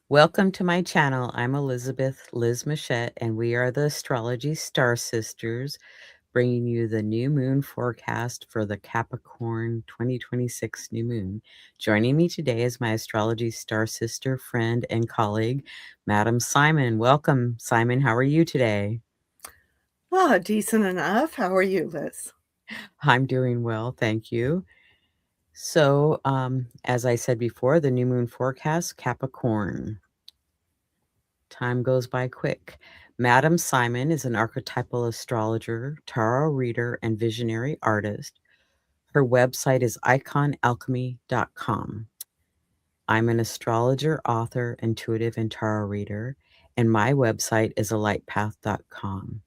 Welcome to my channel. I'm Elizabeth Liz Machette, and we are the Astrology Star Sisters, bringing you the new moon forecast for the Capricorn 2026 new moon. Joining me today is my astrology star sister, friend, and colleague, Madam Simon. Welcome, Simon. How are you today? Oh, decent enough. How are you, Liz? I'm doing well, thank you. So, as I said before, the new moon forecast, Capricorn. Time goes by quick. Madam Simon is an archetypal astrologer, tarot reader, and visionary artist. Her website is iconalchemy.com. I'm an astrologer, author, intuitive, and tarot reader, and my website is alightpath.com.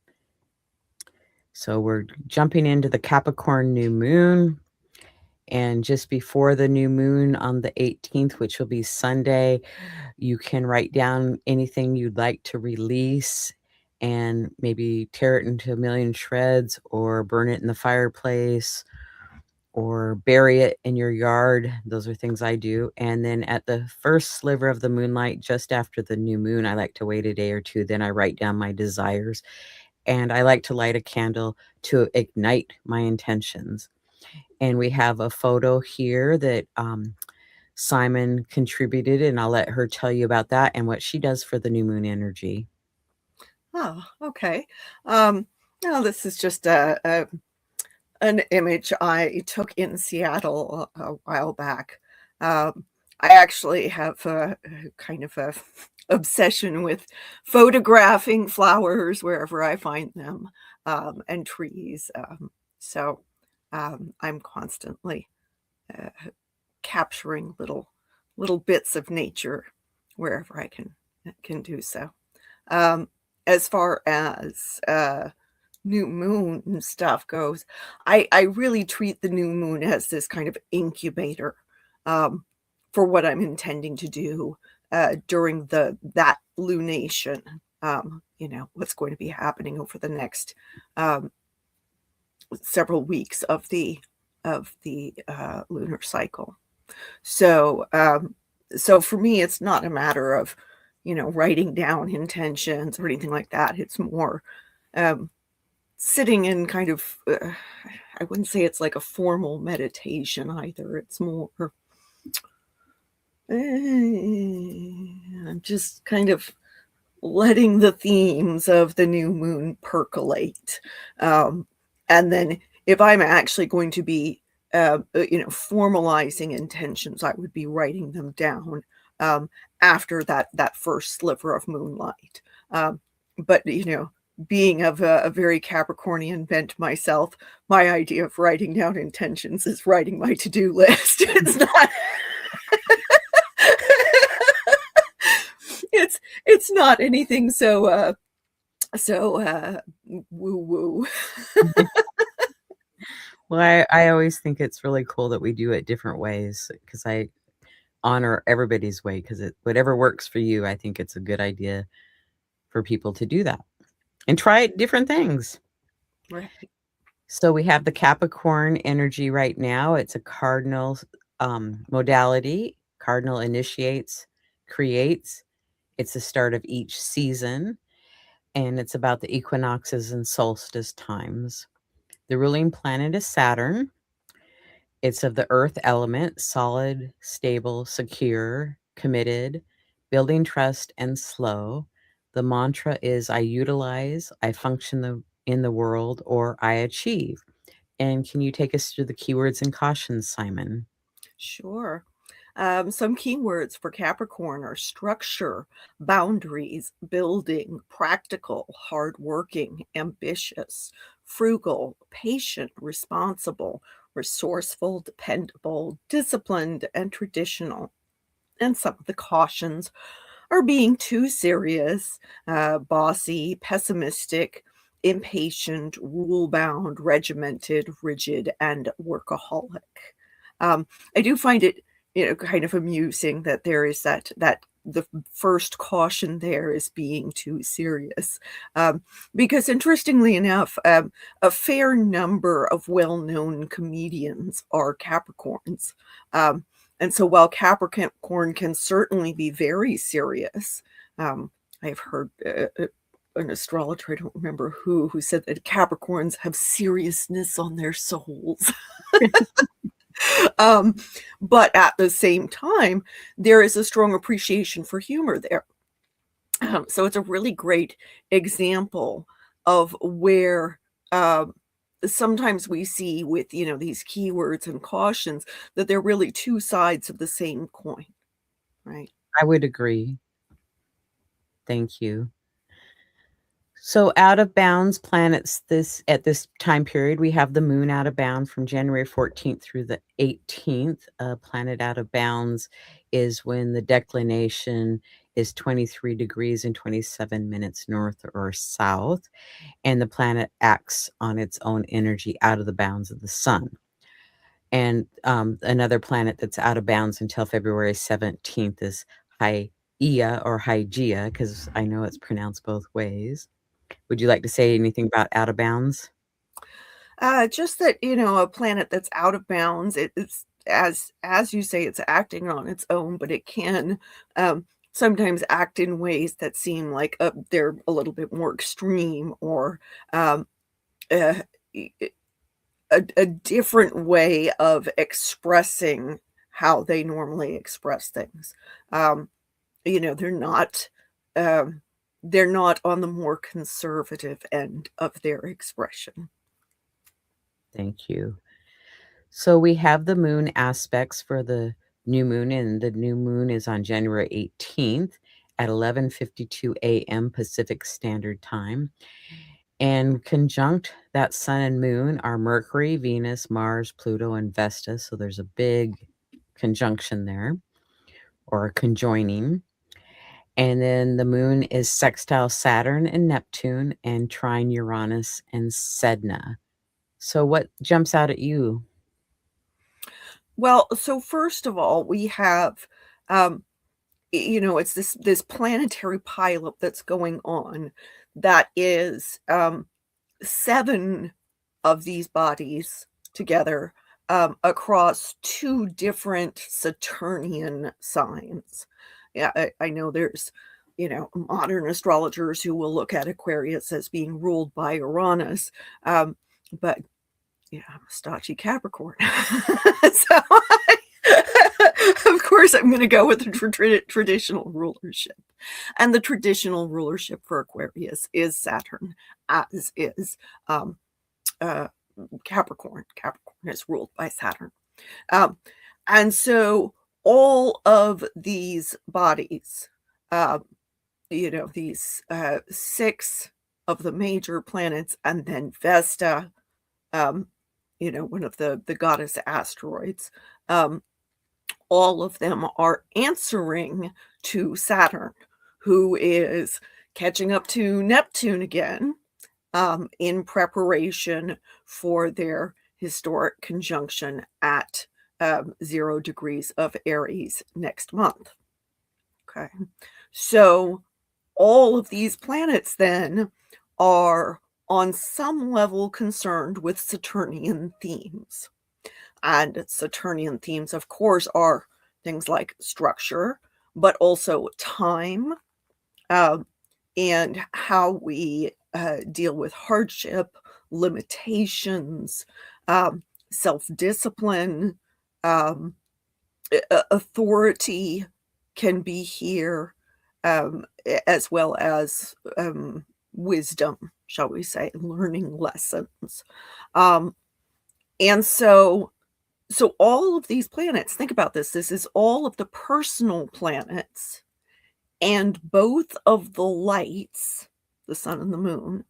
So we're jumping into the Capricorn new moon. And just before the new moon on the 18th, which will be Sunday, you can write down anything you'd like to release and maybe tear it into a million shreds or burn it in the fireplace or bury it in your yard. Those are things I do. And then at the first sliver of the moonlight, just after the new moon, I like to wait a day or two. Then I write down my desires. And I like to light a candle to ignite my intentions. And we have a photo here that Simon contributed, and I'll let her tell you about that and what she does for the new moon energy. Oh, okay. Now this is just an image I took in Seattle a while back. I actually have a kind of a obsession with photographing flowers wherever I find them, and trees. I'm constantly uh, capturing little bits of nature wherever I can do so. Um, as far as new moon stuff goes, I really treat the new moon as this kind of incubator um, for what I'm intending to do during that lunation. What's going to be happening over the next um, several weeks of the lunar cycle. So for me, it's not a matter of, writing down intentions or anything like that. It's more um, sitting in kind of, I wouldn't say it's like a formal meditation either. It's more, I'm just kind of letting the themes of the new moon percolate. And then if I'm actually going to be, formalizing intentions, I would be writing them down after that first sliver of moonlight. But being of a very Capricornian bent myself, my idea of writing down intentions is writing my to-do list. It's not. it's not anything so woo woo. Well, I always think it's really cool that we do it different ways because I honor everybody's way because whatever works for you, I think it's a good idea for people to do that and try different things. Right. So we have the Capricorn energy right now. It's a cardinal modality. Cardinal initiates, creates. It's the start of each season, and it's about the equinoxes and solstice times. The ruling planet is Saturn. It's of the earth element, solid, stable, secure, committed, building trust, and slow. The mantra is I utilize, I function in the world, or I achieve. And can you take us through the keywords and cautions, Simon? Sure. Some keywords for Capricorn are structure, boundaries, building, practical, hardworking, ambitious, frugal, patient, responsible, resourceful, dependable, disciplined, and traditional. And some of the cautions are being too serious, bossy, pessimistic, impatient, rule bound, regimented, rigid, and workaholic. I do find it, kind of amusing that there is that the first caution there is being too serious, because interestingly enough, a fair number of well-known comedians are Capricorns. Um, And so while Capricorn can certainly be very serious, I've heard an astrologer, I don't remember who said that Capricorns have seriousness on their souls. But at the same time, there is a strong appreciation for humor there. So it's a really great example of where sometimes we see with, these keywords and cautions that they're really two sides of the same coin, right? I would agree. Thank you. So out of bounds planets at this time period, we have the moon out of bound from January 14th through the 18th. Planet out of bounds is when the declination is 23 degrees and 27 minutes north or south, and the planet acts on its own energy out of the bounds of the sun. And another planet that's out of bounds until February 17th is Hygeia or Hygeia, because I know it's pronounced both ways. Would you like to say anything about out of bounds? Just that, a planet that's out of bounds, it's as you say, it's acting on its own, but it can sometimes act in ways that seem like they're a little bit more extreme, or um, uh, a different way of expressing how they normally express things. Um, you know, they're not um, they're not on the more conservative end of their expression. Thank you. So we have the moon aspects for the new moon, and the new moon is on January 18th at 11:52 a.m. Pacific Standard Time. And conjunct that sun and moon are Mercury, Venus, Mars, Pluto, and Vesta. So there's a big conjunction there, or a conjoining. And then the moon is sextile Saturn and Neptune and trine Uranus and Sedna. So what jumps out at you? Well, so first of all, we have, um, it's this planetary pileup that's going on that is 7 of these bodies together across 2 different Saturnian signs. Yeah, I know there's, modern astrologers who will look at Aquarius as being ruled by Uranus, but I'm a stodgy Capricorn. So of course, I'm going to go with the traditional rulership. And the traditional rulership for Aquarius is Saturn, as is um, uh, Capricorn. Capricorn is ruled by Saturn. Um, and so all of these bodies, uh, these 6 of the major planets, and then Vesta, um, one of the goddess asteroids, all of them are answering to Saturn, who is catching up to Neptune again, in preparation for their historic conjunction at 0 degrees of Aries next month. Okay. So all of these planets then are on some level concerned with Saturnian themes. And Saturnian themes, of course, are things like structure, but also time, um, and how we deal with hardship, limitations, self-discipline, um, authority can be here, as well as wisdom, shall we say, learning lessons. Um, and so all of these planets, think about this. This is all of the personal planets and both of the lights, the sun and the moon,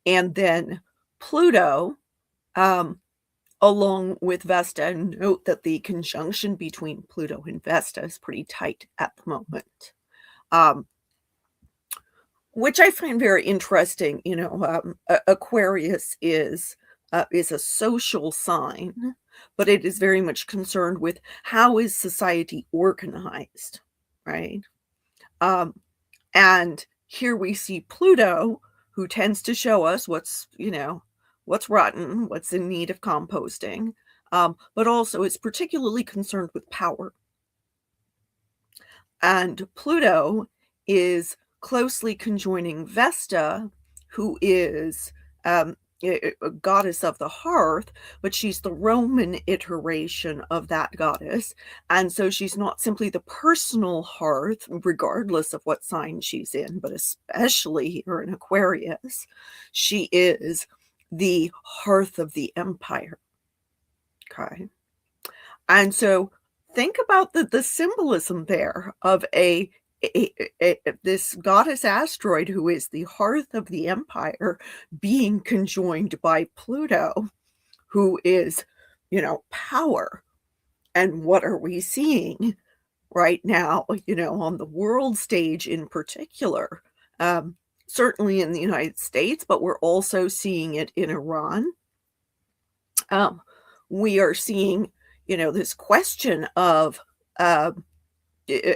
and then Pluto, um, along with Vesta. And note that the conjunction between Pluto and Vesta is pretty tight at the moment, um, which I find very interesting. Aquarius is a social sign, but it is very much concerned with how is society organized, right? Um, and here we see Pluto, who tends to show us what's rotten, what's in need of composting. but also it's particularly concerned with power. And Pluto is closely conjoining Vesta, who is a goddess of the hearth, but she's the Roman iteration of that goddess. And so she's not simply the personal hearth, regardless of what sign she's in, but especially here in Aquarius, she is the hearth of the empire. Okay. And so think about the symbolism there of this goddess asteroid who is the hearth of the empire being conjoined by Pluto, who is, power. And what are we seeing right now, on the world stage in particular? Certainly in the United States, but we're also seeing it in Iran. We are seeing, this question of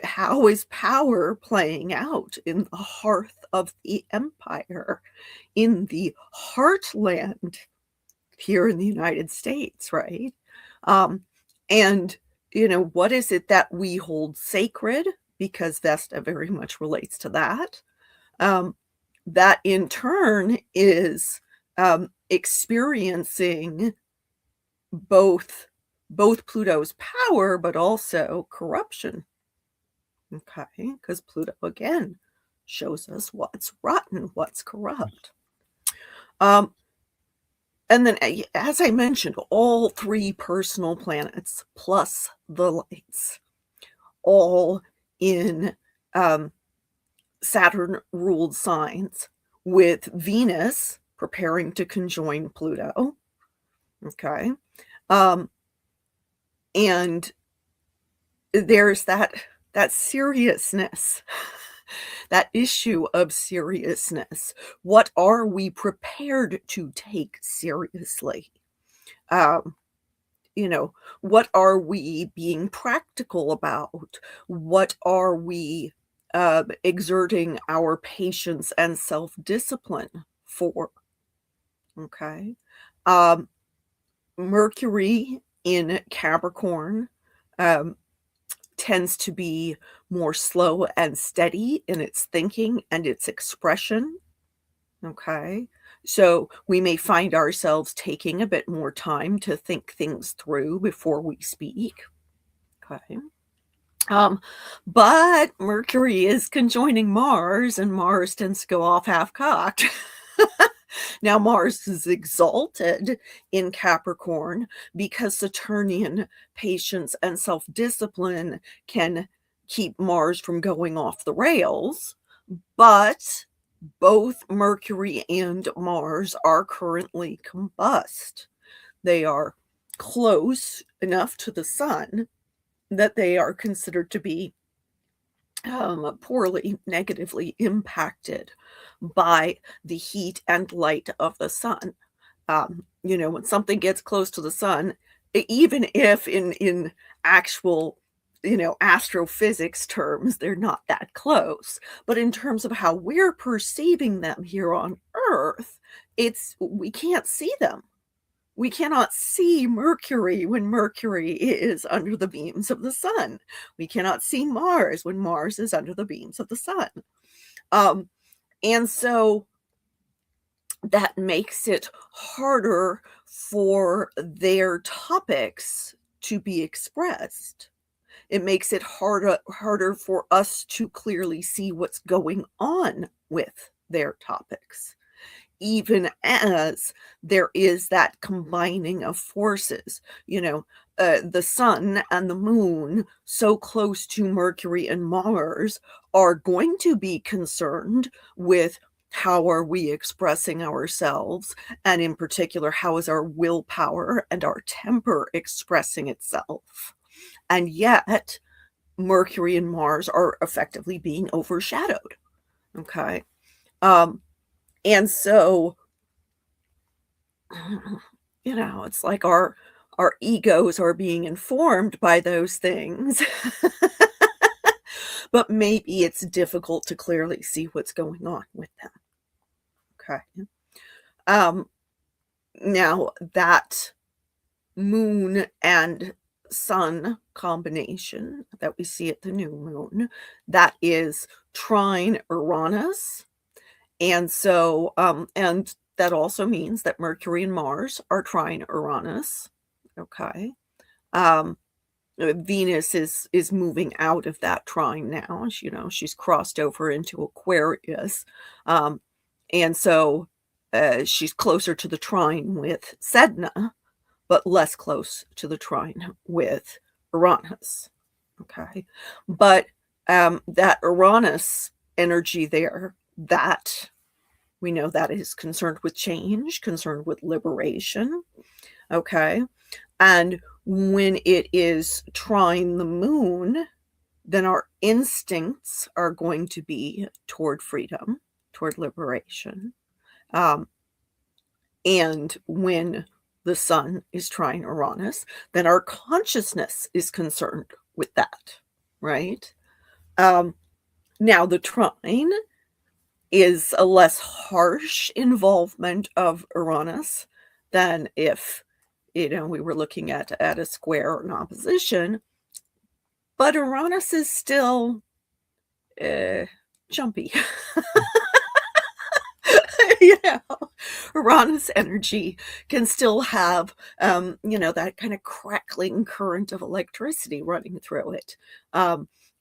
how is power playing out in the hearth of the empire, in the heartland here in the United States, right? And, what is it that we hold sacred? Because Vesta very much relates to that. That in turn is experiencing both Pluto's power, but also corruption. Okay, because Pluto again shows us what's rotten, what's corrupt. And then, as I mentioned, all three personal planets plus the lights, all in Saturn-ruled signs, with Venus preparing to conjoin Pluto. Okay. And there's that seriousness, that issue of seriousness. What are we prepared to take seriously? What are we being practical about? What are we exerting our patience and self-discipline for? Okay. Mercury in Capricorn tends to be more slow and steady in its thinking and its expression. Okay. So we may find ourselves taking a bit more time to think things through before we speak. Okay. But Mercury is conjoining Mars, and Mars tends to go off half-cocked. Now, Mars is exalted in Capricorn because Saturnian patience and self-discipline can keep Mars from going off the rails. But both Mercury and Mars are currently combust. They are close enough to the sun that they are considered to be poorly, negatively impacted by the heat and light of the sun. When something gets close to the sun, even if in actual, astrophysics terms, they're not that close, but in terms of how we're perceiving them here on Earth, we can't see them. We cannot see Mercury when Mercury is under the beams of the sun. We cannot see Mars when Mars is under the beams of the sun. And so that makes it harder for their topics to be expressed. It makes it harder for us to clearly see what's going on with their topics, even as there is that combining of forces. The sun and the moon, so close to Mercury and Mars, are going to be concerned with how are we expressing ourselves, and in particular, how is our willpower and our temper expressing itself. And yet, Mercury and Mars are effectively being overshadowed. Okay. And so, it's like our egos are being informed by those things. But maybe it's difficult to clearly see what's going on with them. Okay. Now that moon and sun combination that we see at the new moon, that is trine Uranus. And so, and that also means that Mercury and Mars are trine Uranus. Okay. Um, Venus is moving out of that trine now. She's crossed over into Aquarius, um, and so she's closer to the trine with Sedna, but less close to the trine with Uranus. Okay, but that Uranus energy there, that we know that is concerned with change, concerned with liberation. Okay, and when it is trine the moon, then our instincts are going to be toward freedom, toward liberation. Um, and when the sun is trine Uranus, then our consciousness is concerned with that, right? Um, Now, the trine is a less harsh involvement of Uranus than if we were looking at a square or an opposition, but Uranus is still jumpy. you know, Uranus energy can still have that kind of crackling current of electricity running through it.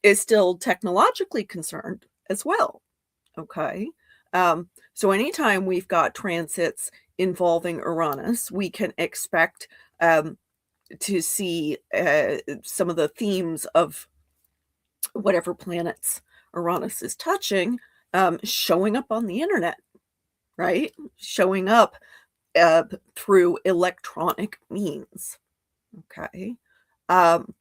Is still technologically concerned as well. Okay. So anytime we've got transits involving Uranus, we can expect to see some of the themes of whatever planets Uranus is touching showing up on the internet, right? Showing up through electronic means. Okay. Um,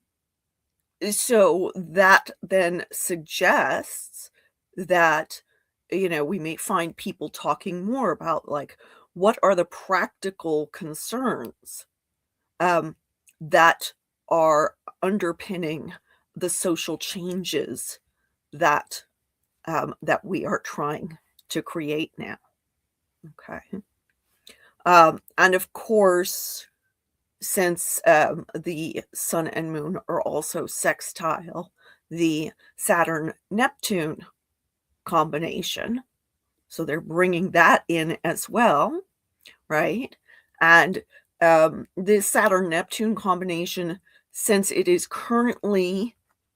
so that then suggests that we may find people talking more about, like, what are the practical concerns um, that are underpinning the social changes that that we are trying to create now. Okay. And of course, since the sun and moon are also sextile, the Saturn Neptune combination, so they're bringing that in as well, right? And this Saturn Neptune combination, since it is currently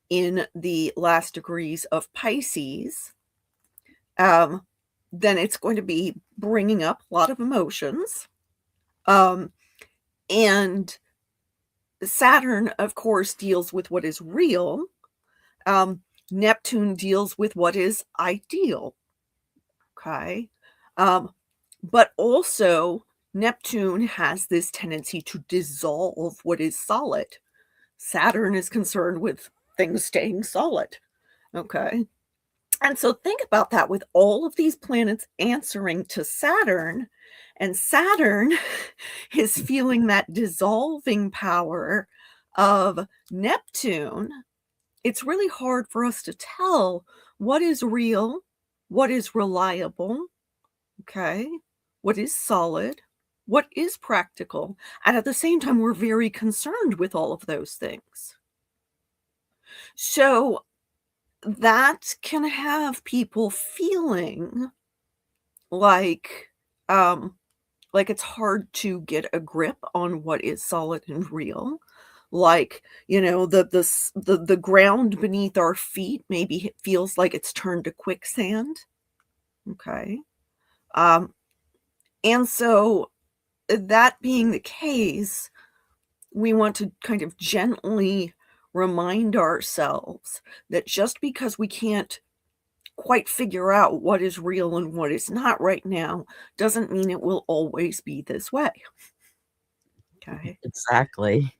in the last degrees of Pisces, then it's going to be bringing up a lot of emotions. And Saturn, of course, deals with what is real. Neptune deals with what is ideal. Okay. But also, Neptune has this tendency to dissolve what is solid. Saturn is concerned with things staying solid. Okay. And so think about that, with all of these planets answering to Saturn, and Saturn is feeling that dissolving power of Neptune. It's really hard for us to tell what is real, what is reliable, okay, what is solid, what is practical. And at the same time, we're very concerned with all of those things. So that can have people feeling like um it's hard to get a grip on what is solid and real. Like, the ground beneath our feet maybe feels like it's turned to quicksand. Okay. Um and so, that being the case, we want to kind of gently remind ourselves that just because we can't quite figure out what is real and what is not right now doesn't mean it will always be this way. Okay. Exactly.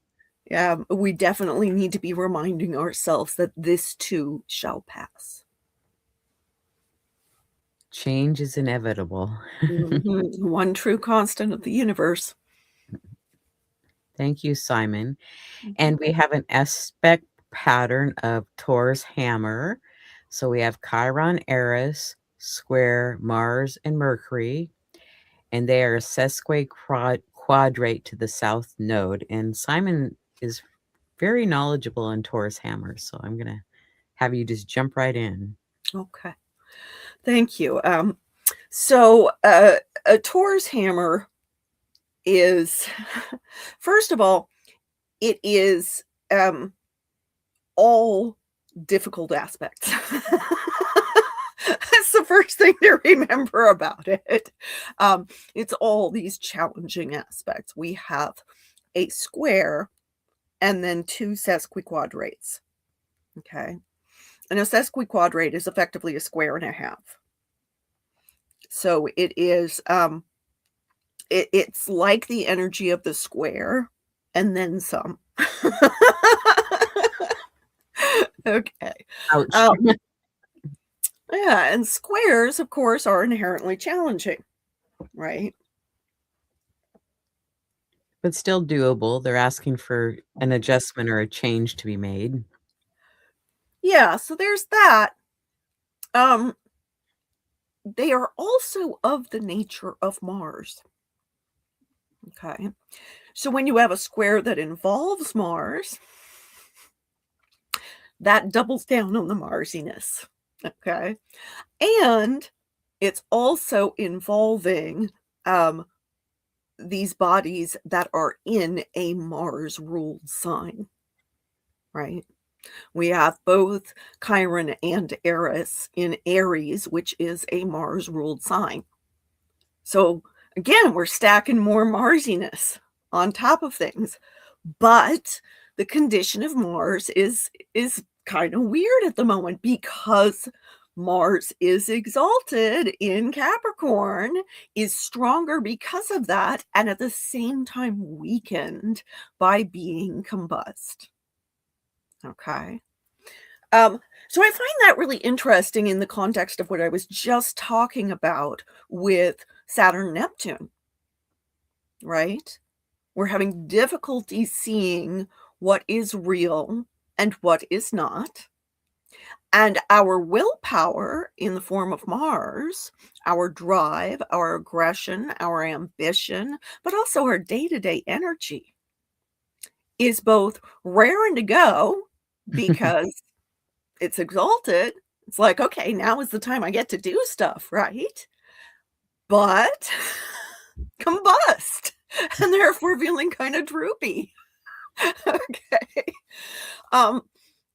Yeah, we definitely need to be reminding ourselves that this too shall pass. Change is inevitable. One true constant of the universe. Thank you, Simon. Mhm. And we have an aspect pattern of Taurus hammer. So we have Chiron, Eris, square Mars and Mercury, and they are quadrate to the south node. And Simon is very knowledgeable in Taurus hammers, so I'm going to have you just jump right in. Okay. Thank you. So a Taurus hammer is, first of all, it is all difficult aspects. That's the first thing to remember about it. It's all these challenging aspects. We have a square and then two sesquiquadrates. Okay. And a sesquiquadrate is effectively a square and a half. So it is it's like the energy of the square and then some. Okay. Ouch. Yeah, and squares, of course, are inherently challenging, right? But still doable. They're asking for an adjustment or a change to be made. Yeah, so there's that. They are also of the nature of Mars. Okay. So when you have a square that involves Mars, that doubles down on the Marsiness. Okay. And it's also involving these bodies that are in a Mars ruled sign, right? We have both Chiron and Eris in Aries, which is a Mars ruled sign. So again, we're stacking more Marsiness on top of things. But the condition of Mars is kind of weird at the moment because Mars is exalted in Capricorn, is stronger because of that, and at the same time weakened by being combust. Okay. So I find that really interesting in the context of what I was just talking about with Saturn Neptune, right? We're having difficulty seeing what is real and what is not. And our willpower in the form of Mars, our drive, our aggression, our ambition, but also our day-to-day energy is both raring to go because it's exalted. It's like, okay, now is the time I get to do stuff, right? But combust, and therefore feeling kind of droopy. Okay.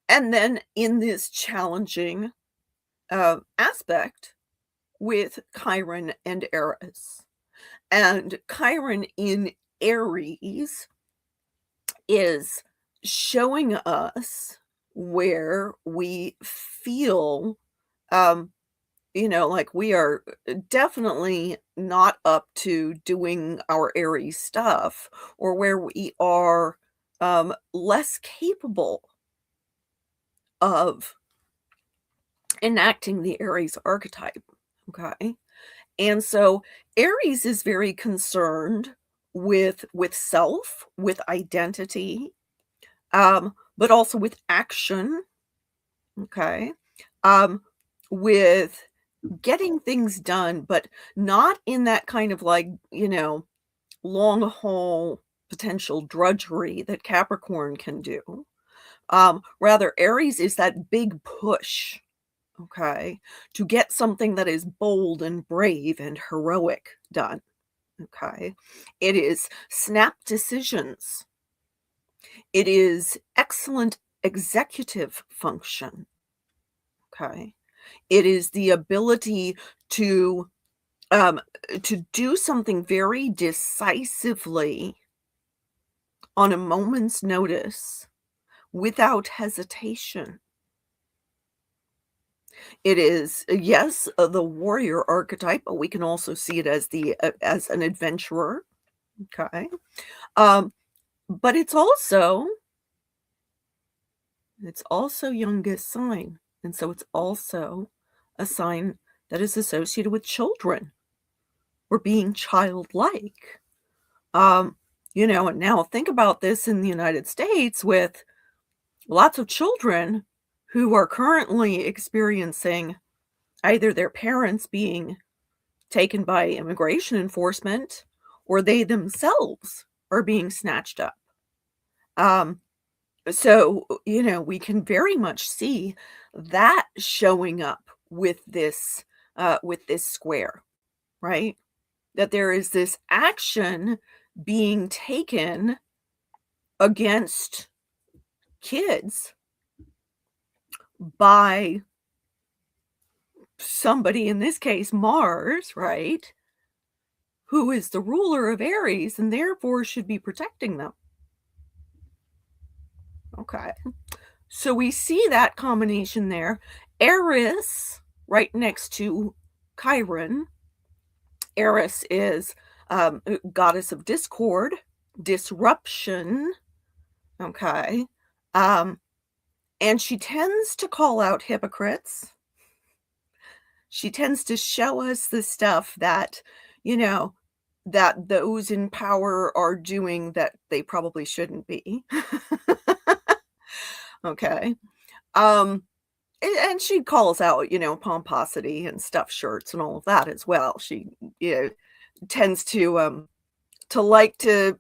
And then in this challenging aspect with Chiron and Eris. And Chiron in Aries is showing us where we feel, like we are definitely not up to doing our Aries stuff, or where we are less capable of enacting the Aries archetype. Okay. And so Aries is very concerned with self, with identity, but also with action. Okay. With getting things done, but not in that kind of like, long haul potential drudgery that Capricorn can do. Rather, Aries is that big push, okay, to get something that is bold and brave and heroic done. Okay. It is snap decisions. It is excellent executive function. Okay. It is the ability to do something very decisively on a moment's notice without hesitation. It is, yes, the warrior archetype, but we can also see it as as an adventurer. Okay. But it's also youngest sign. And so it's also a sign that is associated with children or being childlike. And now think about this in the United States with lots of children who are currently experiencing either their parents being taken by immigration enforcement or they themselves are being snatched up. So, we can very much see that showing up with this square, right? That there is this action being taken against kids by somebody, in this case, Mars, right? Who is the ruler of Aries and therefore should be protecting them. Okay. So we see that combination there. Eris, right next to Chiron. Eris is goddess of discord, disruption. Okay. And she tends to call out hypocrites. She tends to show us the stuff that, that those in power are doing that they probably shouldn't be. Okay. Um, and she calls out, pomposity and stuffed shirts and all of that as well. She, tends to like to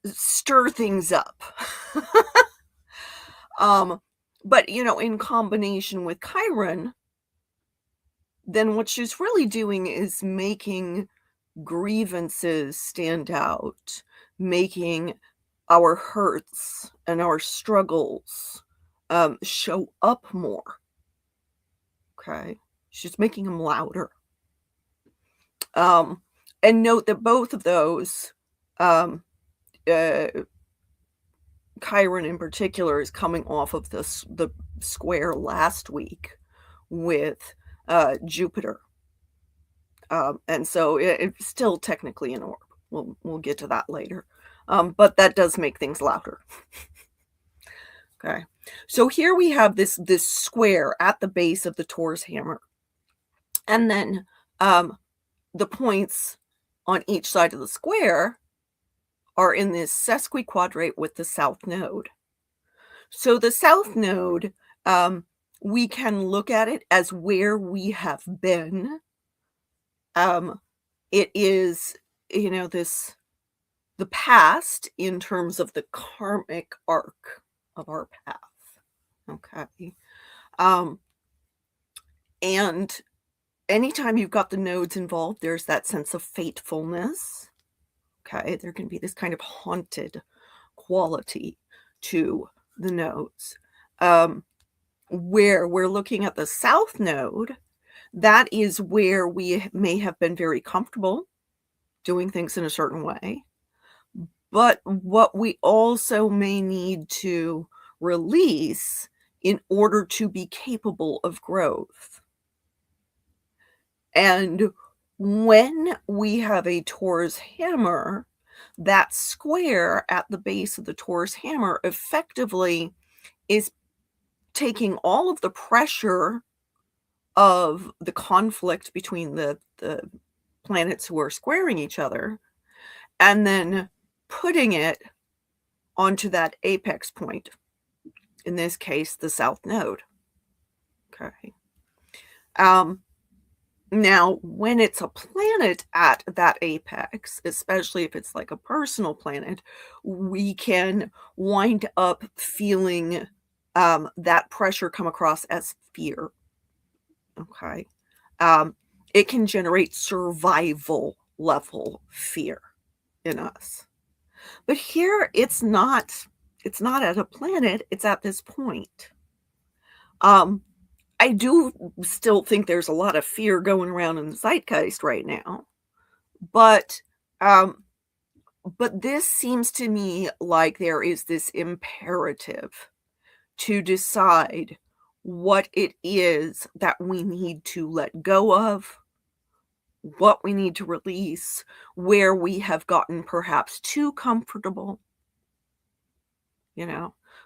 stir things up. But in combination with Chiron, then what she's really doing is making grievances stand out, making our hurts and our struggles show up more. Okay. She's making them louder. And note that both of those, um, uh, Chiron in particular, is coming off of the square last week with Jupiter. And so it's still technically an orb. We'll get to that later. But that does make things louder. Okay. So here we have this square at the base of the Taurus hammer. And then the points on each side of the square are in this sesquiquadrate with the south node. So the south node, we can look at it as where we have been. It is, the past in terms of the karmic arc of our path. Okay. And anytime you've got the nodes involved, there's that sense of fatefulness. Okay. There can be this kind of haunted quality to the nodes. Where we're looking at the south node, that is where we may have been very comfortable doing things in a certain way. But what we also may need to release in order to be capable of growth. And when we have a Taurus hammer, that square at the base of the Taurus hammer effectively is taking all of the pressure of the conflict between the planets who are squaring each other, and then putting it onto that apex point, in this case, the south node. Okay. Now, when it's a planet at that apex, especially if it's like a personal planet, we can wind up feeling that pressure come across as fear. Okay. It can generate survival level fear in us. But here it's not at a planet, it's at this point. I do still think there's a lot of fear going around in the zeitgeist right now. But this seems to me like there is this imperative to decide what it is that we need to let go of, what we need to release, where we have gotten perhaps too comfortable,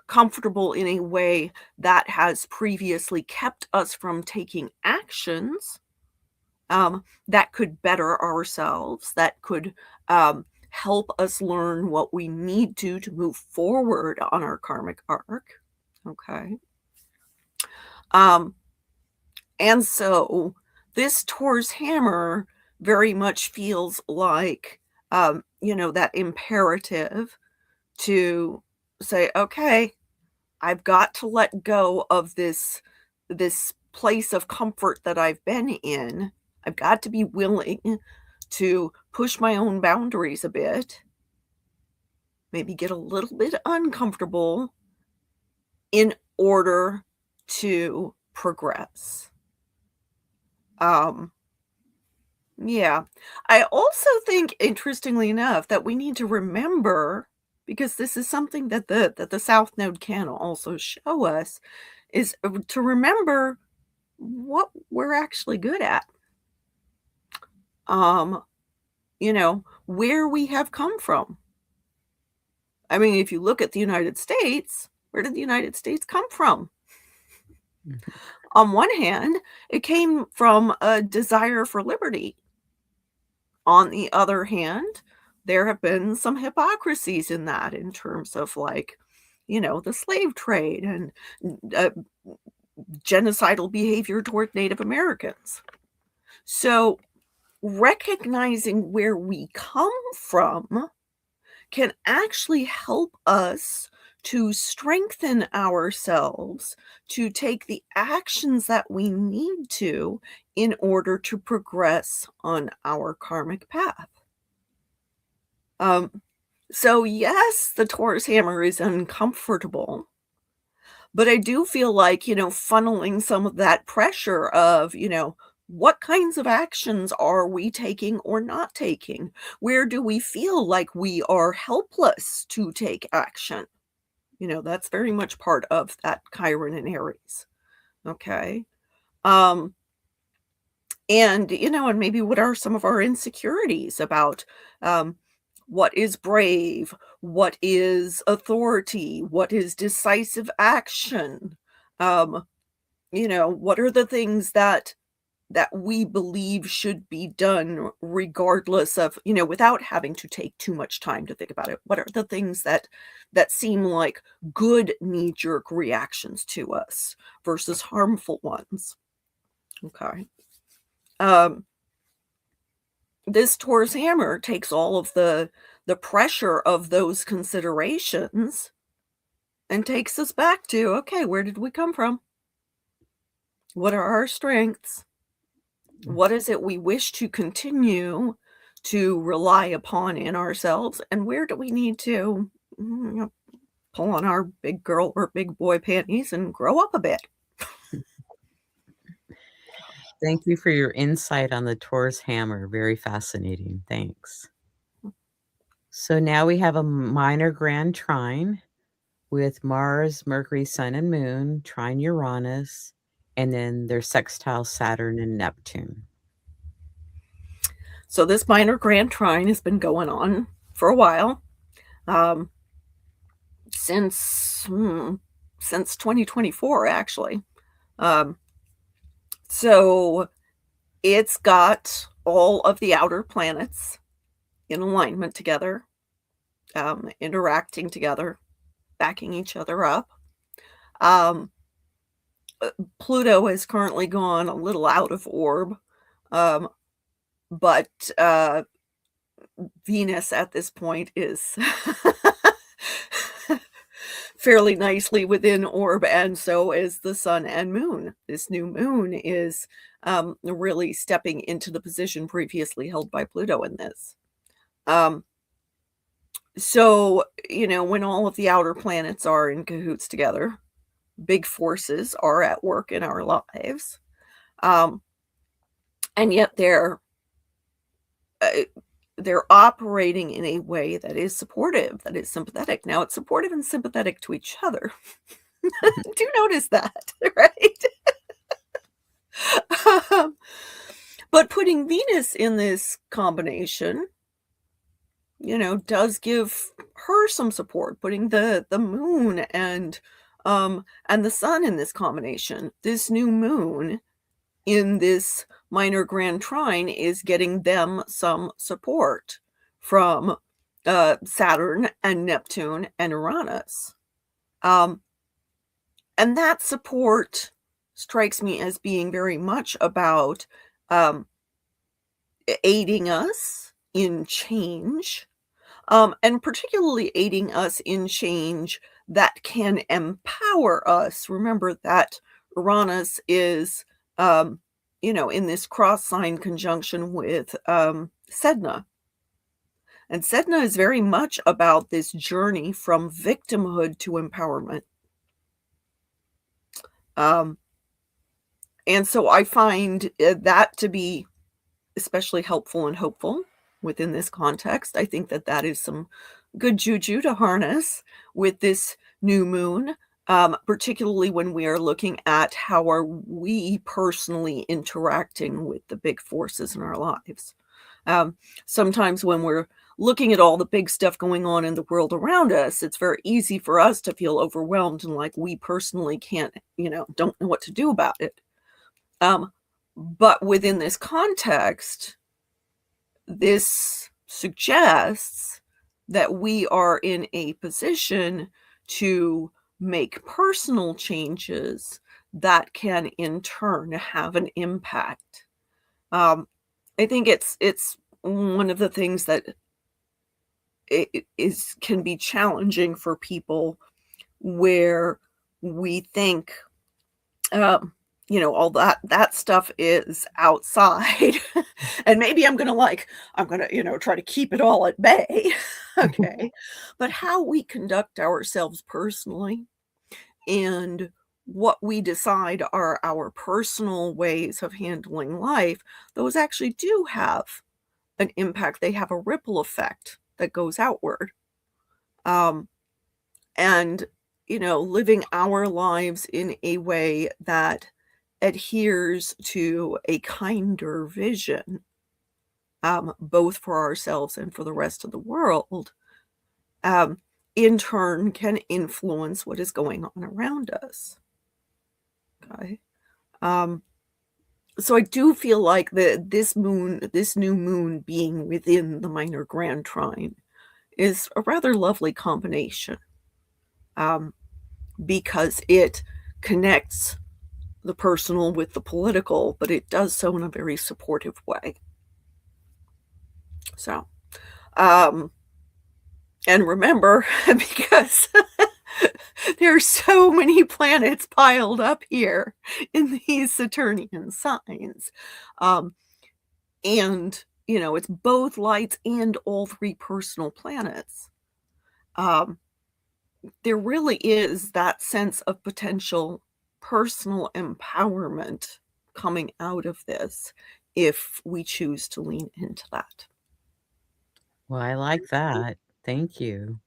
comfortable in a way that has previously kept us from taking actions that could better ourselves, that could help us learn what we need to move forward on our karmic arc. Okay. And so this Taurus hammer very much feels like, that imperative to say, okay, I've got to let go of this place of comfort that I've been in. I've got to be willing to push my own boundaries a bit, maybe get a little bit uncomfortable in order to progress. Um, yeah. I also think, interestingly enough, that we need to remember, because this is something that the South Node can also show us, is to remember what we're actually good at. Um, where we have come from. I mean, if you look at the United States, where did the United States come from? Mhm. On one hand, it came from a desire for liberty. On the other hand, there have been some hypocrisies in that, in terms of, like, the slave trade and uh, genocidal behavior toward Native Americans. So, recognizing where we come from can actually help us to strengthen ourselves, to take the actions that we need to in order to progress on our karmic path. Um, so yes, the Taurus hammer is uncomfortable, but I do feel like, funneling some of that pressure of, what kinds of actions are we taking or not taking? Where do we feel like we are helpless to take action? That's very much part of that Chiron and Aries. Okay. Um, and maybe what are some of our insecurities about um, what is brave, what is authority, what is decisive action? Um, what are the things that we believe should be done regardless of, without having to take too much time to think about it? What are the things that seem like good knee-jerk reactions to us versus harmful ones? Okay. Um, this Taurus hammer takes all of the pressure of those considerations and takes us back to, okay, where did we come from? What are our strengths? What is it we wish to continue to rely upon in ourselves? And where do we need to pull on our big girl or big boy panties and grow up a bit? Thank you for your insight on the Taurus hammer. Very fascinating. Thanks. So now we have a minor grand trine with Mars, Mercury, Sun, and Moon, trine Uranus, and then there's sextile Saturn and Neptune. So this minor grand trine has been going on for a while. Um, since since 2024, actually. Um, so it's got all of the outer planets in alignment together, interacting together, backing each other up. Um, Pluto has currently gone a little out of orb, um, but Venus at this point is fairly nicely within orb, and so is the sun and moon. This new moon is really stepping into the position previously held by Pluto in this. Um, so, when all of the outer planets are in cahoots together, big forces are at work in our lives. Um, and yet uh, they're operating in a way that is supportive, that is sympathetic. Now, it's supportive and sympathetic to each other. Do notice that, right? Um, but putting Venus in this combination, does give her some support. Putting the moon and the sun in this combination, this new moon in this minor grand trine is getting them some support from Saturn and Neptune and Uranus. Um, and that support strikes me as being very much about um, aiding us in change, and particularly aiding us in change that can empower us. Remember that Uranus is, in this cross sign conjunction with Sedna. And Sedna is very much about this journey from victimhood to empowerment. Um, and so I find that to be especially helpful and hopeful within this context. I think that that is some good juju to harness with this new moon, particularly when we are looking at how are we personally interacting with the big forces in our lives. Sometimes when we're looking at all the big stuff going on in the world around us, it's very easy for us to feel overwhelmed and like we personally can't, don't know what to do about it. But within this context, this suggests that we are in a position to make personal changes that can in turn have an impact. I think it's one of the things that can be challenging for people where we think all that stuff is outside and maybe I'm gonna try to keep it all at bay. Okay, but how we conduct ourselves personally and what we decide are our personal ways of handling life, those actually do have an impact. They have a ripple effect that goes outward. And living our lives in a way that adheres to a kinder vision, both for ourselves and for the rest of the world, in turn can influence what is going on around us. Okay. So I do feel like this new moon being within the minor grand trine is a rather lovely combination, because it connects the personal with the political, but it does so in a very supportive way. So, and remember, because there are so many planets piled up here in these Saturnian signs, and it's both lights and all three personal planets. There really is that sense of potential personal empowerment coming out of this if we choose to lean into that. Well, I like that. Thank you.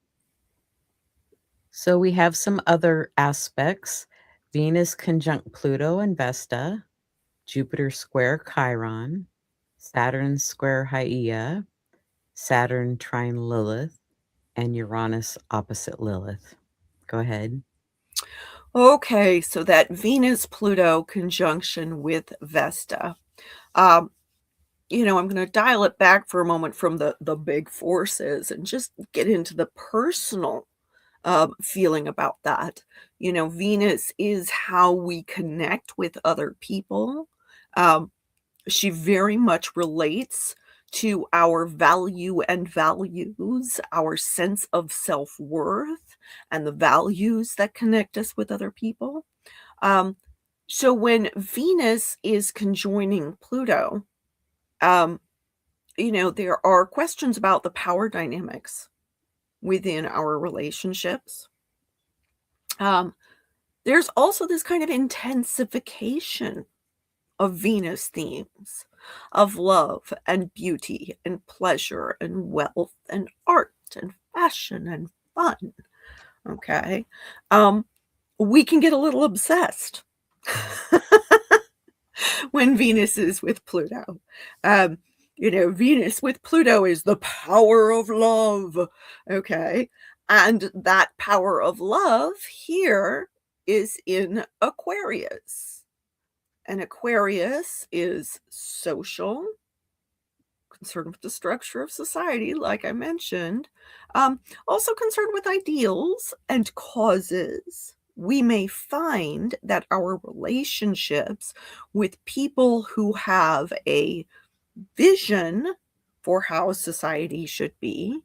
So we have some other aspects. Venus conjunct Pluto and Vesta, Jupiter square Chiron, Saturn square Hyea, Saturn trine Lilith, and Uranus opposite Lilith. Go ahead. Okay, so that Venus-Pluto conjunction with Vesta. I'm going to dial it back for a moment from the big forces and just get into the personal feeling about that. Venus is how we connect with other people. She very much relates to our value and values, our sense of self-worth, and the values that connect us with other people. So when Venus is conjoining Pluto, there are questions about the power dynamics within our relationships. There's also this kind of intensification of Venus themes of love and beauty and pleasure and wealth and art and fashion and fun. Okay. We can get a little obsessed when Venus is with Pluto. Venus with Pluto is the power of love. Okay. And that power of love here is in Aquarius. And Aquarius is social, concerned with the structure of society, like I mentioned, also concerned with ideals and causes. We may find that our relationships with people who have a vision for how society should be,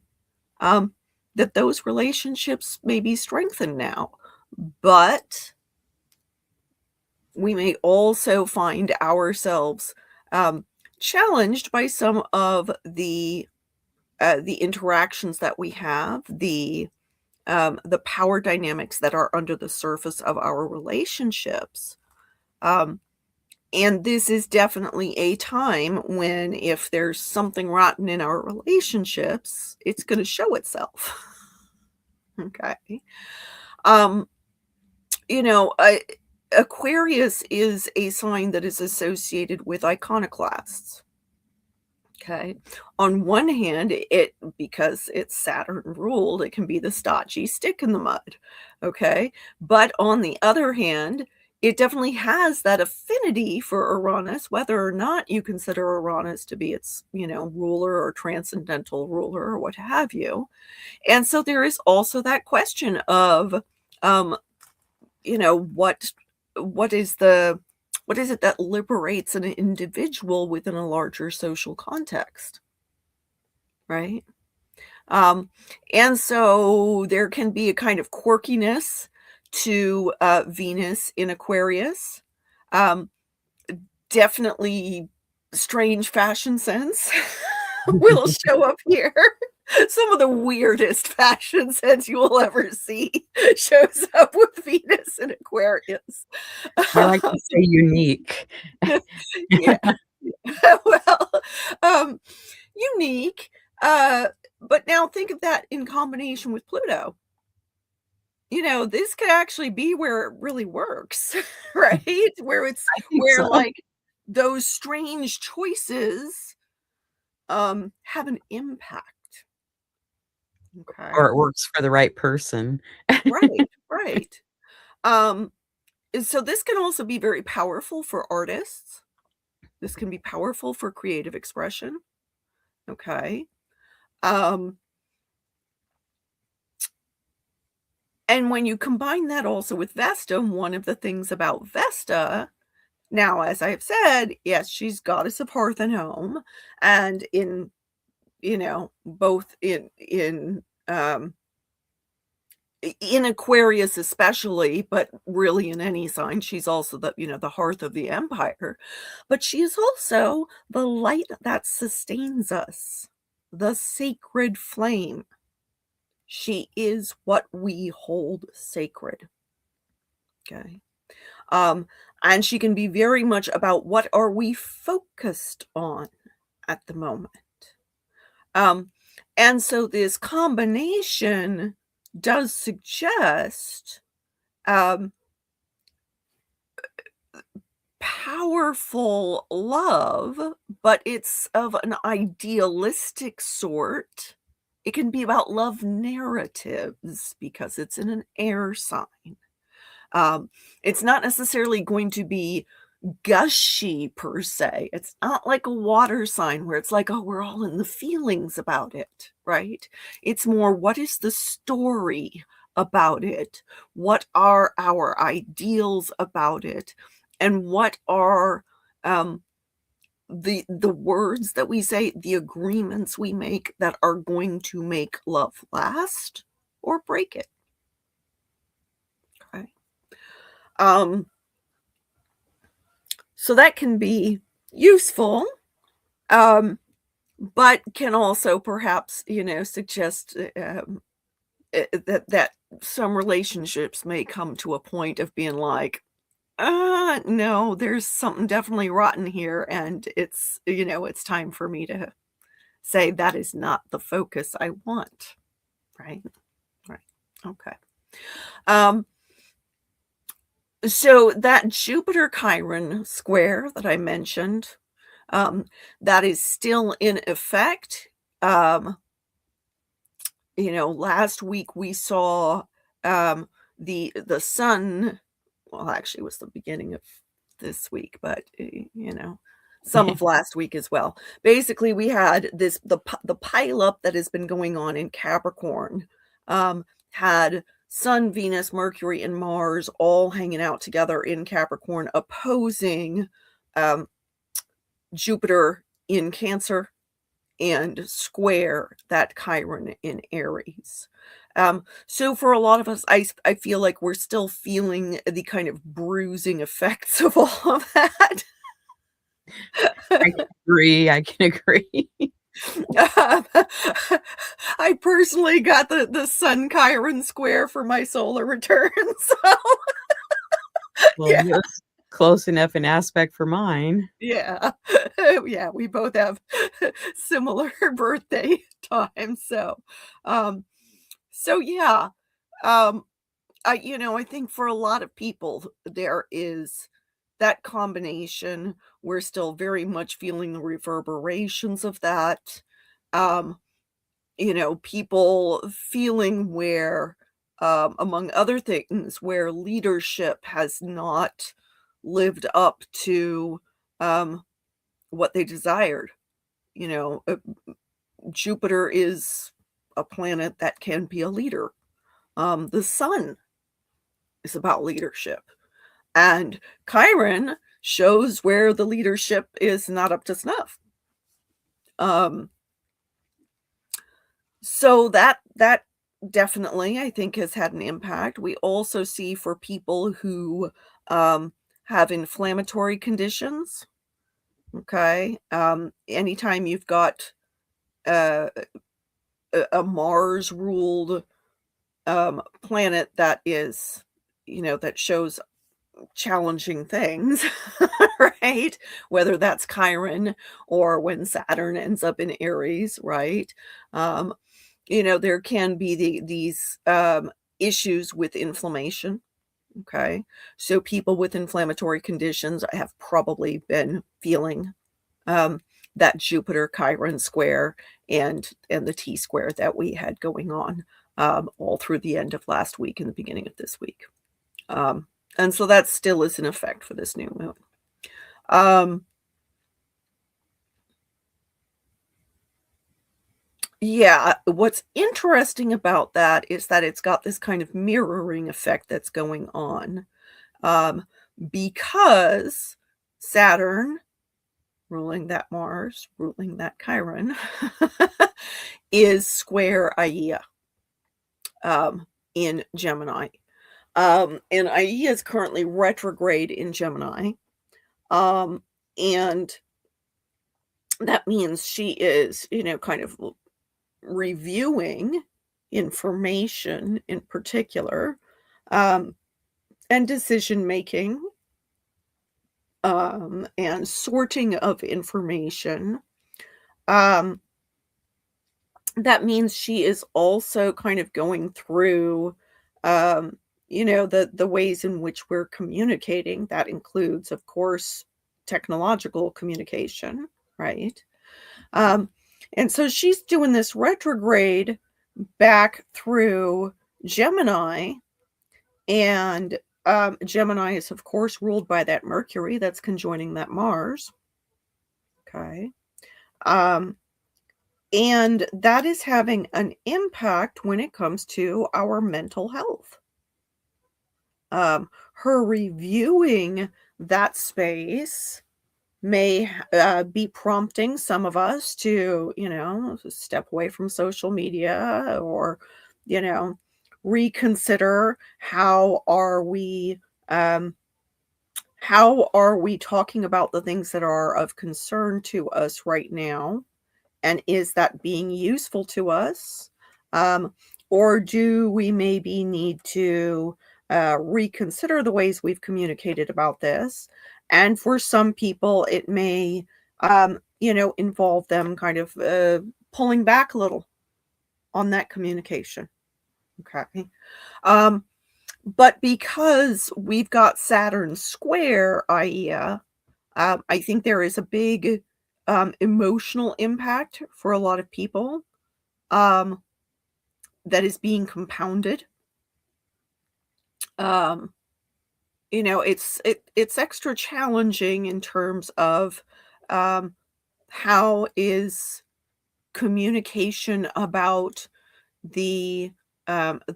that those relationships may be strengthened now. But we may also find ourselves challenged by some of the interactions that we have, the power dynamics that are under the surface of our relationships. And this is definitely a time when, if there's something rotten in our relationships, it's going to show itself. Okay. Um, you know, Aquarius is a sign that is associated with iconoclasts. Okay. On one hand, because it's Saturn ruled, it can be the stodgy stick in the mud. Okay. But on the other hand, it definitely has that affinity for Uranus, whether or not you consider Uranus to be its, ruler or transcendental ruler or what have you. And so there is also that question of, um, what is it that liberates an individual within a larger social context, right? And so there can be a kind of quirkiness to Venus in Aquarius. Um, Definitely strange fashion sense will show up here. Some of the weirdest fashion sense you will ever see shows up with Venus in Aquarius. I like to say unique. Yeah. Well, um, unique, but now think of that in combination with Pluto. This could actually be where it really works, right? I think Where, so. like, those strange choices, have an impact, Or okay? it works for the right person. Right, right. Um, and so this can also be very powerful for artists. This can be powerful for creative expression, okay? Um, and when you combine that also with Vesta, one of the things about Vesta, now, as I have said, yes, she's goddess of hearth and home, and both in Aquarius especially, but really in any sign, she's also the hearth of the empire. But she is also the light that sustains us, the sacred flame. She is what we hold sacred. Okay. Um, and she can be very much about what are we focused on at the moment. Um, and so this combination does suggest um, powerful love, but it's of an idealistic sort. It can be about love narratives because it's in an air sign. Um, it's not necessarily going to be gushy per se. It's not like a water sign where it's like, oh, we're all in the feelings about it, right? It's more, what is the story about it? What are our ideals about it? And what are the words that we say, the agreements we make that are going to make love last or break it? Okay. Um, so that can be useful. But can also perhaps, suggest that some relationships may come to a point of being like, no, there's something definitely rotten here, and it's time for me to say that is not the focus I want, right? Right. Okay. Um, so that Jupiter Chiron square that I mentioned, that is still in effect. Um, last week we saw the sun, well, actually it was the beginning of this week, but some of last week as well. Basically, we had the pile up that has been going on in Capricorn, had Sun, Venus, Mercury, and Mars all hanging out together in Capricorn, opposing Jupiter in Cancer and square that Chiron in Aries. So for a lot of us, I feel like we're still feeling the kind of bruising effects of all of that. I can agree, I can agree. Um, I personally got the Sun Chiron square for my solar return, so Well, yeah, yours close enough in aspect for mine. yeah. Yeah, we both have similar birthday times, um, so yeah, um, I think for a lot of people, there is that combination. We're still very much feeling the reverberations of that. Um, people feeling where, among other things, where leadership has not lived up to um, what they desired. You know, uh, Jupiter is a planet that can be a leader. The sun is about leadership. And Chiron shows where the leadership is not up to snuff. Um, so that definitely I think has had an impact. We also see for people who um, have inflammatory conditions. Okay, anytime you've got uh, a Mars ruled planet that is, that shows challenging things, right? Whether that's Chiron or when Saturn ends up in Aries, right? Um, there can be these issues with inflammation. Okay. So people with inflammatory conditions have probably been feeling um, that Jupiter Chiron square and the T square that we had going on all through the end of last week and the beginning of this week. Um, and so that still is in effect for this new moon. Um, yeah, what's interesting about that is that it's got this kind of mirroring effect that's going on. Um, because Saturn, ruling that Mars, ruling that Chiron, is square Aia in Gemini. And Aia is currently retrograde in Gemini. Um, and that means she is, kind of reviewing information in particular, um, and decision making, and sorting of information. Um, that means she is also kind of going through, the ways in which we're communicating. That includes, of course, technological communication, right? Um, and so she's doing this retrograde back through Gemini, and Gemini is, of course, ruled by that Mercury that's conjoining that Mars. Okay. Um, and that is having an impact when it comes to our mental health. Her reviewing that space may be prompting some of us to, step away from social media, or, you know, reconsider um, how are we talking about the things that are of concern to us right now, and is that being useful to us, um, or do we maybe need to reconsider the ways we've communicated about this? And for some people, it may, involve them kind of pulling back a little on that communication. Okay. Um, but because we've got Saturn square Aia, I think there is a big emotional impact for a lot of people, um, that is being compounded. Um, it's extra challenging in terms of um, how is communication about the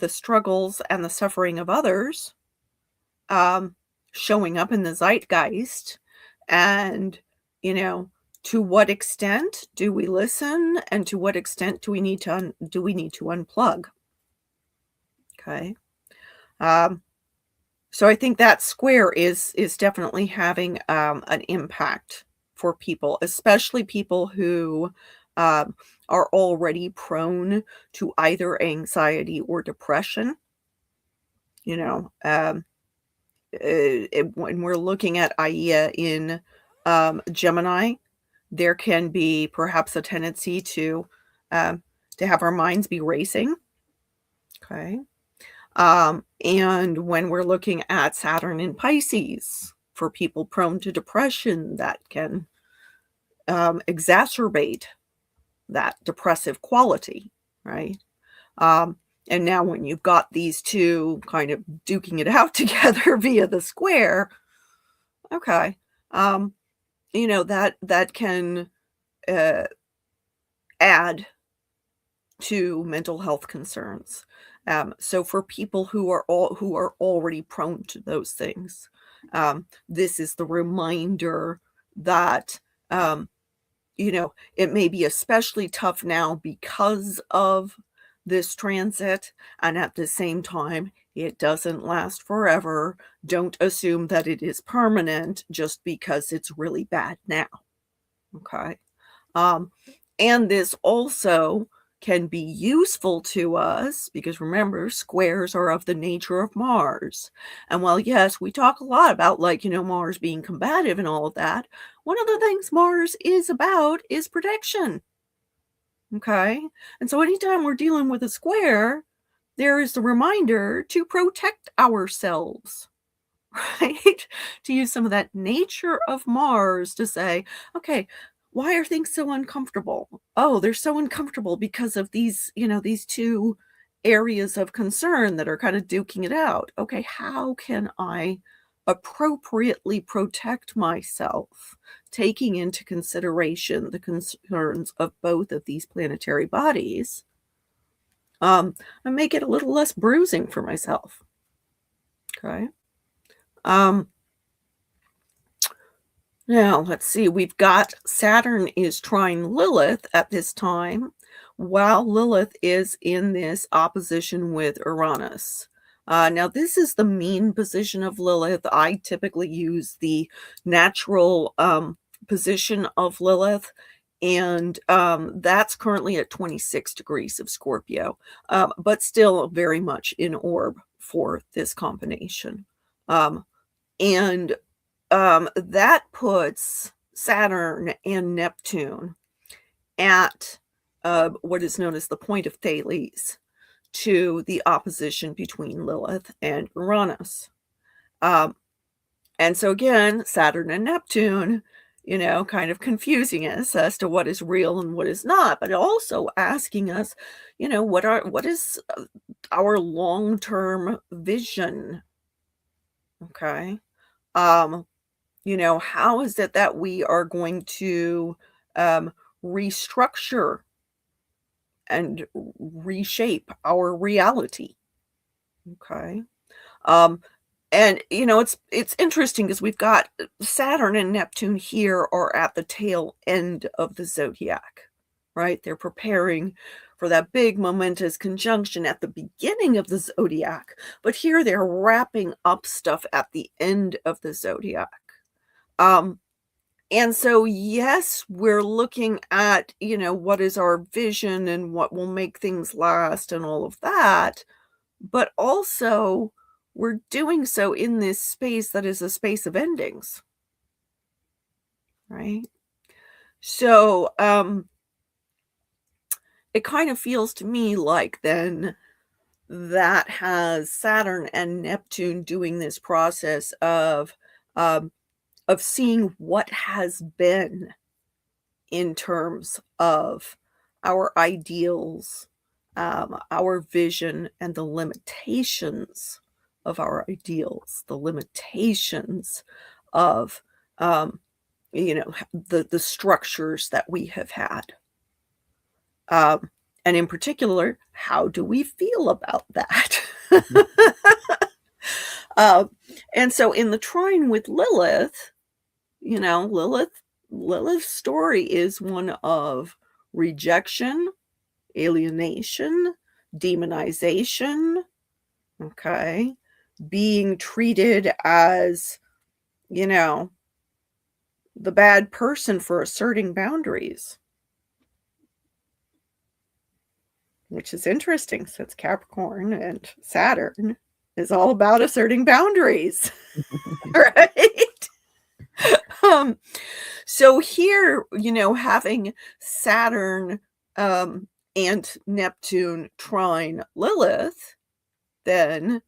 struggles and the suffering of others um, showing up in the zeitgeist, and you know To what extent do we listen, and to what extent do we need to unplug? Okay. So I think that square is definitely having an impact for people, especially people who are already prone to either anxiety or depression. You know, when we're looking at Aya in Gemini, there can be perhaps a tendency um, to have our minds be racing. Okay. And when we're looking at Saturn in Pisces, for people prone to depression, that can exacerbate that depressive quality, right? Um, and now when you've got these two kind of duking it out together via the square, okay, that can uh, add to mental health concerns. So for people who are already prone to those things, this is the reminder that it may be especially tough now because of this transit, and at the same time, it doesn't last forever. Don't assume that it is permanent just because it's really bad now. Okay. Um, and this also can be useful to us because remember, squares are of the nature of Mars. And while, yes, we talk a lot about Mars being combative and all of that, one of the things Mars is about is protection. Okay. And so anytime we're dealing with a square, there is the reminder to protect ourselves. Right? To use some of that nature of Mars to say, okay, why are things so uncomfortable? Oh, they're so uncomfortable because of these two areas of concern that are kind of duking it out. Okay, how can I appropriately protect myself, taking into consideration the concerns of both of these planetary bodies, and make it a little less bruising for myself? Okay. Um, Now, let's see. We've got Saturn is trine Lilith at this time, while Lilith is in this opposition with Uranus. Now, this is the mean position of Lilith. I typically use the natural position of Lilith, and that's currently at 26 degrees of Scorpio, but still very much in orb for this combination. And that puts Saturn and Neptune at what is known as the point of Thales, to the opposition between Lilith and Uranus. And so again, Saturn and Neptune, kind of confusing us as to what is real and what is not, but also asking us, what is our long-term vision? Okay. How is it that we are going to restructure and reshape our reality? Okay. Um, and it's interesting because we've got Saturn and Neptune here are at the tail end of the zodiac, right? They're preparing for that big momentous conjunction at the beginning of the zodiac, but here they're wrapping up stuff at the end of the zodiac. And so, yes, we're looking at, what is our vision and what will make things last and all of that. But also, we're doing so in this space that is a space of endings. Right? So, it kind of feels to me like then that has Saturn and Neptune doing this process of seeing what has been in terms of our ideals, our vision, and the limitations of our ideals, the limitations of the structures that we have had. And in particular, how do we feel about that? And so in the trine with Lilith, Lilith Lilith's story is one of rejection, alienation, demonization, okay, being treated as, you know, the bad person for asserting boundaries. Which is interesting since Capricorn and Saturn is all about asserting boundaries, right? um, so here, having Saturn and Neptune trine Lilith, then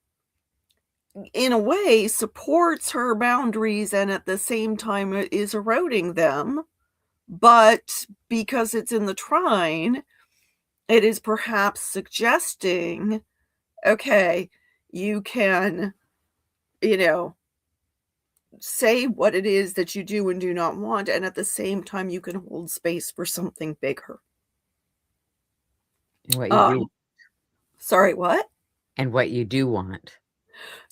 in a way supports her boundaries and at the same time is eroding them. But because it's in the trine, it is perhaps suggesting, okay, you can, say what it is that you do and do not want, and at the same time, you can hold space for something bigger. What you do. Sorry, what? And what you do want.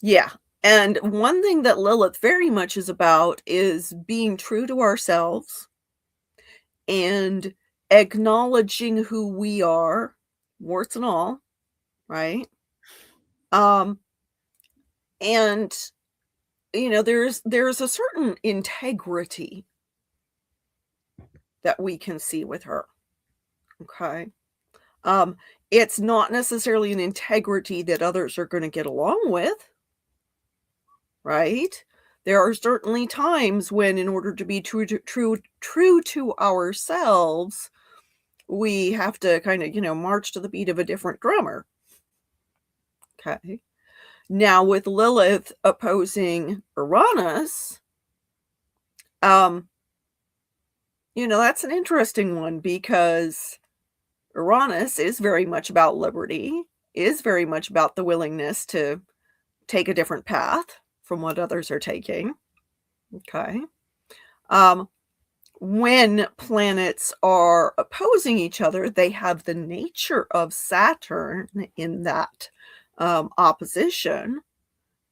Yeah. And one thing that Lilith very much is about is being true to ourselves and acknowledging who we are, warts and all, right? And there's a certain integrity that we can see with her. Okay. It's not necessarily an integrity that others are going to get along with, right? There are certainly times when, in order to be true to ourselves, we have to kind of, march to the beat of a different drummer. Okay. Now, with Lilith opposing Uranus, that's an interesting one because Uranus is very much about liberty, is very much about the willingness to take a different path from what others are taking. Okay. When planets are opposing each other, they have the nature of Saturn in that opposition,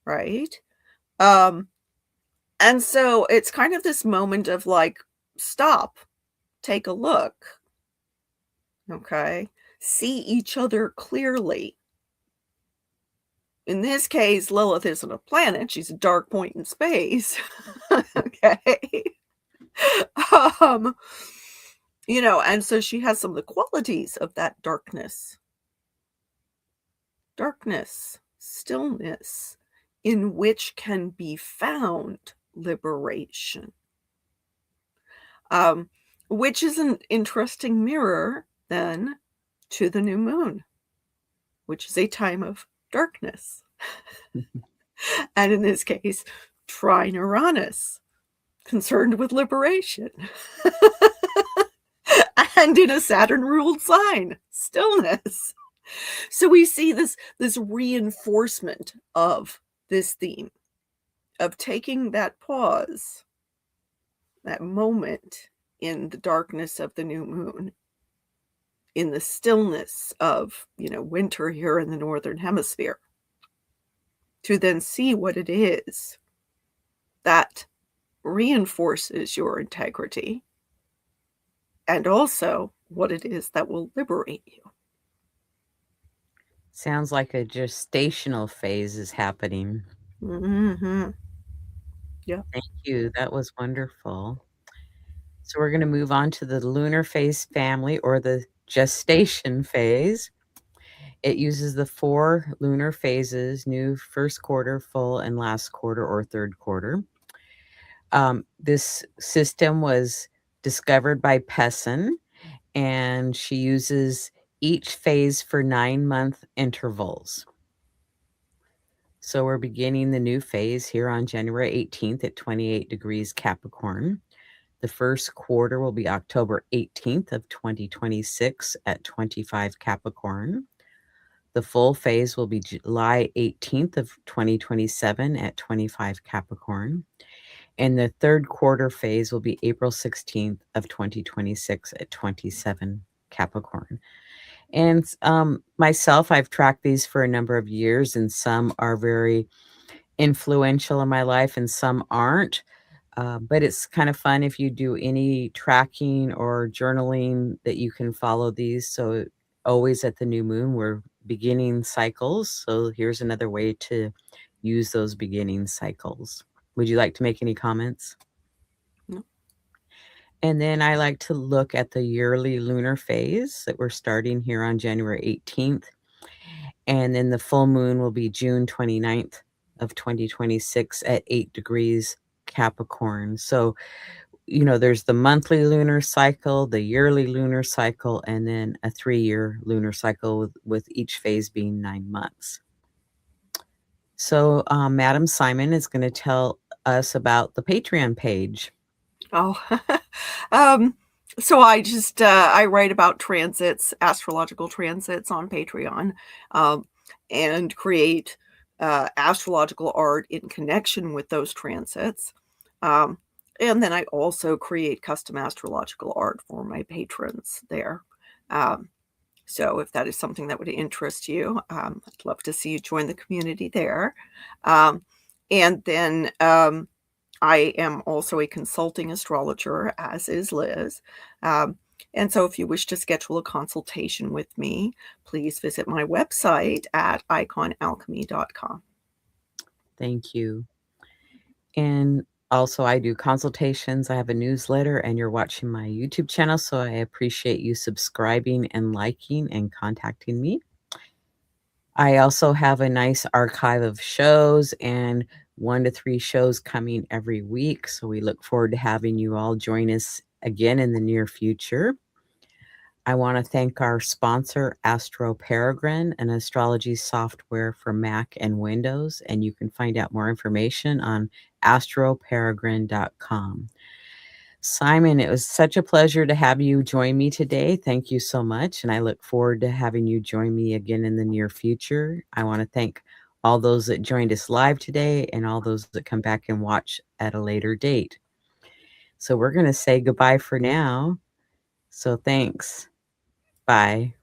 right? And so it's kind of this moment of like, stop, take a look, okay? See each other clearly. In this case, Lilith isn't a planet, she's a dark point in space, okay? And so she has some of the qualities of that darkness. Darkness, stillness, in which can be found liberation. Which is an interesting mirror, then, to the new moon, which is a time of darkness. And in this case, trine Uranus, concerned with liberation. And in a Saturn-ruled sign, stillness. So we see this reinforcement of this theme, of taking that pause, that moment in the darkness of the new moon, in the stillness of, winter here in the Northern Hemisphere, to then see what it is that reinforces your integrity and also what it is that will liberate you. Sounds like a gestational phase is happening. Mm-hmm. Yeah. Thank you. That was wonderful. So we're going to move on to the lunar phase family, or the gestation phase. It uses the 4 lunar phases: new, first quarter, full, and last quarter or third quarter. This system was discovered by Pessin, and she uses each phase for 9-month intervals. So we're beginning the new phase here on January 18th at 28 degrees Capricorn. The first quarter will be October 18th of 2026 at 25 Capricorn. The full phase will be July 18th of 2027 at 25 Capricorn. And the third quarter phase will be April 16th of 2026 at 27 Capricorn. And myself, I've tracked these for a number of years, and some are very influential in my life and some aren't. But it's kind of fun if you do any tracking or journaling that you can follow these. So always at the new moon, we're beginning cycles. So here's another way to use those beginning cycles. Would you like to make any comments? No. And then I like to look at the yearly lunar phase that we're starting here on January 18th. And then the full moon will be June 29th of 2026 at 8 degrees Capricorn. So, there's the monthly lunar cycle, the yearly lunar cycle, and then a 3-year lunar cycle with each phase being 9 months. So, Madam Simon is going to tell us about the Patreon page. Oh, so I write about transits, astrological transits on Patreon, and create astrological art in connection with those transits. And then I also create custom astrological art for my patrons there. So if that is something that would interest you, I'd love to see you join the community there. And then I am also a consulting astrologer, as is Liz. And so if you wish to schedule a consultation with me, please visit my website at iconalchemy.com. Thank you. And also, I do consultations. I have a newsletter, and you're watching my YouTube channel. So I appreciate you subscribing and liking and contacting me. I also have a nice archive of shows and 1 to 3 shows coming every week. So we look forward to having you all join us again in the near future. I want to thank our sponsor, Astro Peregrine, an astrology software for Mac and Windows. And you can find out more information on astroperegrine.com. Simon, it was such a pleasure to have you join me today. Thank you so much. And I look forward to having you join me again in the near future. I want to thank all those that joined us live today and all those that come back and watch at a later date. So we're going to say goodbye for now. So thanks. Bye.